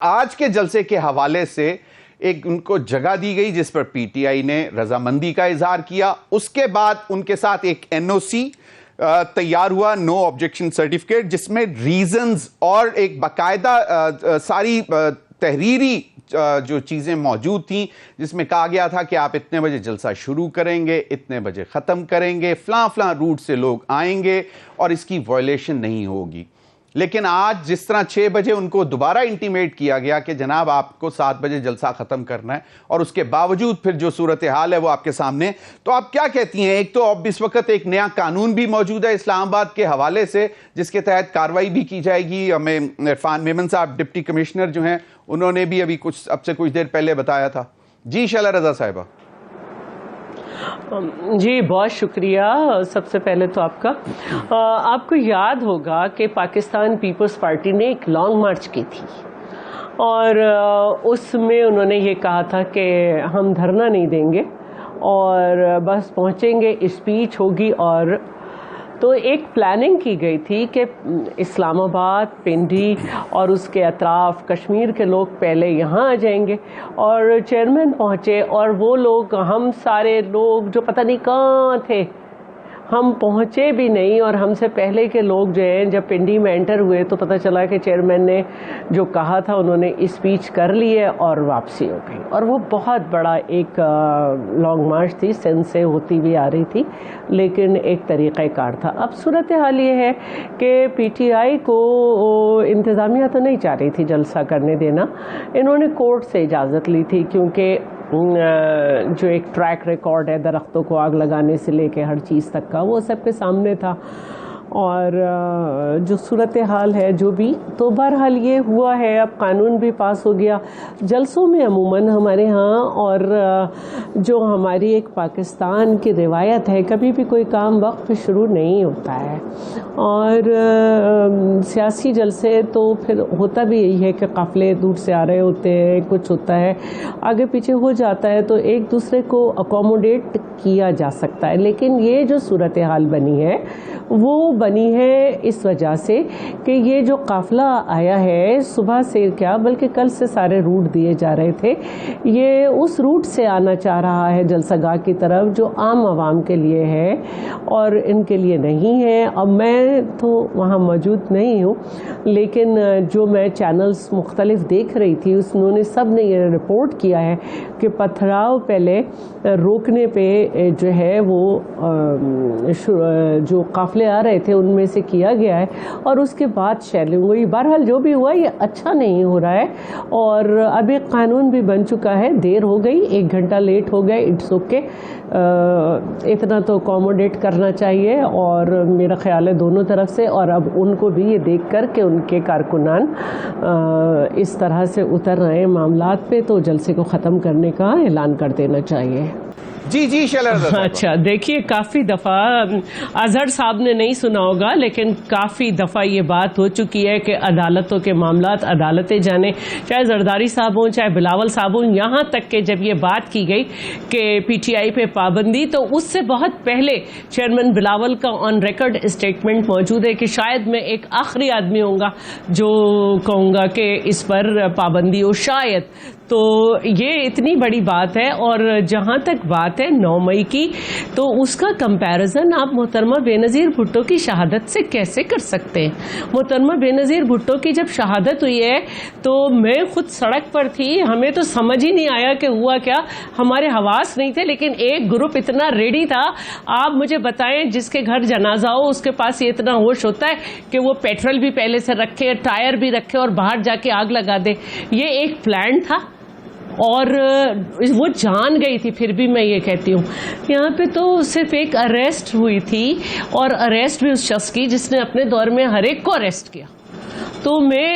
آج کے جلسے کے حوالے سے ایک ان کو جگہ دی گئی جس پر پی ٹی آئی نے رضامندی کا اظہار کیا. اس کے بعد ان کے ساتھ ایک این او سی تیار ہوا, نو آبجیکشن سرٹیفکیٹ, جس میں ریزنز اور ایک باقاعدہ ساری تحریری جو چیزیں موجود تھیں, جس میں کہا گیا تھا کہ آپ اتنے بجے جلسہ شروع کریں گے, اتنے بجے ختم کریں گے, فلاں فلاں روٹ سے لوگ آئیں گے اور اس کی وائلیشن نہیں ہوگی. لیکن آج جس طرح 6 بجے ان کو دوبارہ انٹیمیٹ کیا گیا کہ جناب آپ کو 7 بجے جلسہ ختم کرنا ہے, اور اس کے باوجود پھر جو صورتحال ہے وہ آپ کے سامنے, تو آپ کیا کہتی ہیں؟ ایک تو اب اس وقت ایک نیا قانون بھی موجود ہے اسلام آباد کے حوالے سے جس کے تحت کارروائی بھی کی جائے گی. ہمیں عرفان میمن صاحب ڈپٹی کمشنر جو ہیں انہوں نے بھی ابھی اب سے کچھ دیر پہلے بتایا تھا. جی شعلہ رضا صاحبہ. جی بہت شکریہ. سب سے پہلے تو آپ کو یاد ہوگا کہ پاکستان پیپلز پارٹی نے ایک لانگ مارچ کی تھی, اور اس میں انہوں نے یہ کہا تھا کہ ہم دھرنا نہیں دیں گے اور بس پہنچیں گے, اسپیچ ہوگی. اور تو ایک پلاننگ کی گئی تھی کہ اسلام آباد, پنڈی اور اس کے اطراف کشمیر کے لوگ پہلے یہاں آ جائیں گے, اور چیئرمین پہنچے اور وہ لوگ, ہم سارے لوگ جو پتہ نہیں کہاں تھے, ہم پہنچے بھی نہیں. اور ہم سے پہلے کے لوگ جو ہیں جب پنڈی میں انٹر ہوئے تو پتہ چلا کہ چیئرمین نے جو کہا تھا انہوں نے اسپیچ کر لی ہے اور واپسی ہو گئی. اور وہ بہت بڑا ایک لانگ مارچ تھی, سندھ سے ہوتی بھی آ رہی تھی, لیکن ایک طریقہ کار تھا. اب صورتحال یہ ہے کہ پی ٹی آئی کو انتظامیہ تو نہیں چاہ رہی تھی جلسہ کرنے دینا. انہوں نے کورٹ سے اجازت لی تھی کیونکہ جو ایک ٹریک ریکارڈ ہے درختوں کو آگ لگانے سے لے کے ہر چیز تک کا, وہ سب کے سامنے تھا. اور جو صورتحال ہے جو بھی, تو بہرحال یہ ہوا ہے, اب قانون بھی پاس ہو گیا. جلسوں میں عموماً ہمارے ہاں, اور جو ہماری ایک پاکستان کی روایت ہے, کبھی بھی کوئی کام وقت پہ شروع نہیں ہوتا ہے. اور سیاسی جلسے تو پھر ہوتا بھی یہی ہے کہ قافلے دور سے آ رہے ہوتے ہیں, کچھ ہوتا ہے آگے پیچھے ہو جاتا ہے, تو ایک دوسرے کو اکوموڈیٹ کیا جا سکتا ہے. لیکن یہ جو صورتحال بنی ہے وہ بنی ہے اس وجہ سے کہ یہ جو قافلہ آیا ہے صبح سے, کیا بلکہ کل سے سارے روٹ دیے جا رہے تھے, یہ اس روٹ سے آنا چاہ رہا ہے جلسہ گاہ کی طرف جو عام عوام کے لیے ہے اور ان کے لیے نہیں ہے. اب میں تو وہاں موجود نہیں ہوں, لیکن جو میں چینلز مختلف دیکھ رہی تھی انہوں نے سب نے یہ رپورٹ کیا ہے کہ پتھراؤ پہلے روکنے پہ جو ہے وہ جو قافلے آ رہے تھے ان میں سے کیا گیا ہے, اور اس کے بعد شیلنگ ہوئی. بہرحال جو بھی ہوا یہ اچھا نہیں ہو رہا ہے, اور اب ایک قانون بھی بن چکا ہے. دیر ہو گئی, 1 گھنٹہ لیٹ ہو گئے, اٹس اوکے, اتنا تو اکوموڈیٹ کرنا چاہیے. اور میرا خیال ہے دونوں طرف سے, اور اب ان کو بھی یہ دیکھ کر کہ ان کے کارکنان اس طرح سے اتر رہے ہیں معاملات پہ, تو جلسے کو ختم کرنے کا اعلان کر دینا چاہیے. جی شعلہ رضا صاحبہ. اچھا دیکھیے, کافی دفعہ اظہر صاحب نے نہیں سنا ہوگا, لیکن کافی دفعہ یہ بات ہو چکی ہے کہ عدالتوں کے معاملات عدالتیں جانے, چاہے زرداری صاحب ہوں چاہے بلاول صاحب ہوں. یہاں تک کہ جب یہ بات کی گئی کہ پی ٹی آئی پہ پابندی, تو اس سے بہت پہلے چیئرمین بلاول کا آن ریکارڈ اسٹیٹمنٹ موجود ہے کہ شاید میں ایک آخری آدمی ہوں گا جو کہوں گا کہ اس پر پابندی ہو, شاید. تو یہ اتنی بڑی بات ہے. اور جہاں تک بات ہے 9 مئی کی, تو اس کا کمپیریزن آپ محترمہ بے نظیر بھٹو کی شہادت سے کیسے کر سکتے ہیں؟ محترمہ بے نظیر بھٹو کی جب شہادت ہوئی ہے تو میں خود سڑک پر تھی, ہمیں تو سمجھ ہی نہیں آیا کہ ہوا کیا, ہمارے حواس نہیں تھے. لیکن ایک گروپ اتنا ریڈی تھا, آپ مجھے بتائیں جس کے گھر جنازہ ہو اس کے پاس یہ اتنا ہوش ہوتا ہے کہ وہ پیٹرول بھی پہلے سے رکھے, ٹائر بھی رکھے, اور باہر جا کے آگ لگا دے. یہ ایک پلان تھا, اور وہ جان گئی تھی. پھر بھی میں یہ کہتی ہوں یہاں پہ تو صرف ایک اریسٹ ہوئی تھی, اور اریسٹ بھی اس شخص کی جس نے اپنے دور میں ہر ایک کو اریسٹ کیا. تو میں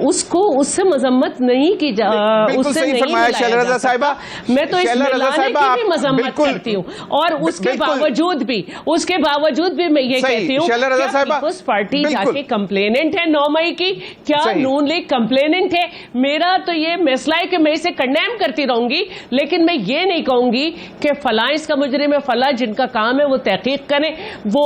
اس کو اس سے مذمت نہیں کی اس سے نہیں ملایا جا سکتا. میں تو اس ملانے کی بھی مذمت کرتی ہوں, اور اس کے باوجود بھی میں یہ کہتی ہوں کیا پیپلز پارٹی جا کے کمپلیننٹ ہے 9 مئی کی, کیا نون لیگ کمپلیننٹ ہے؟ میرا تو یہ مسئلہ ہے کہ میں اسے کنڈیم کرتی رہوں گی, لیکن میں یہ نہیں کہوں گی کہ فلاں اس کا مجرم ہے, فلاں جن کا کام ہے وہ تحقیق کریں, وہ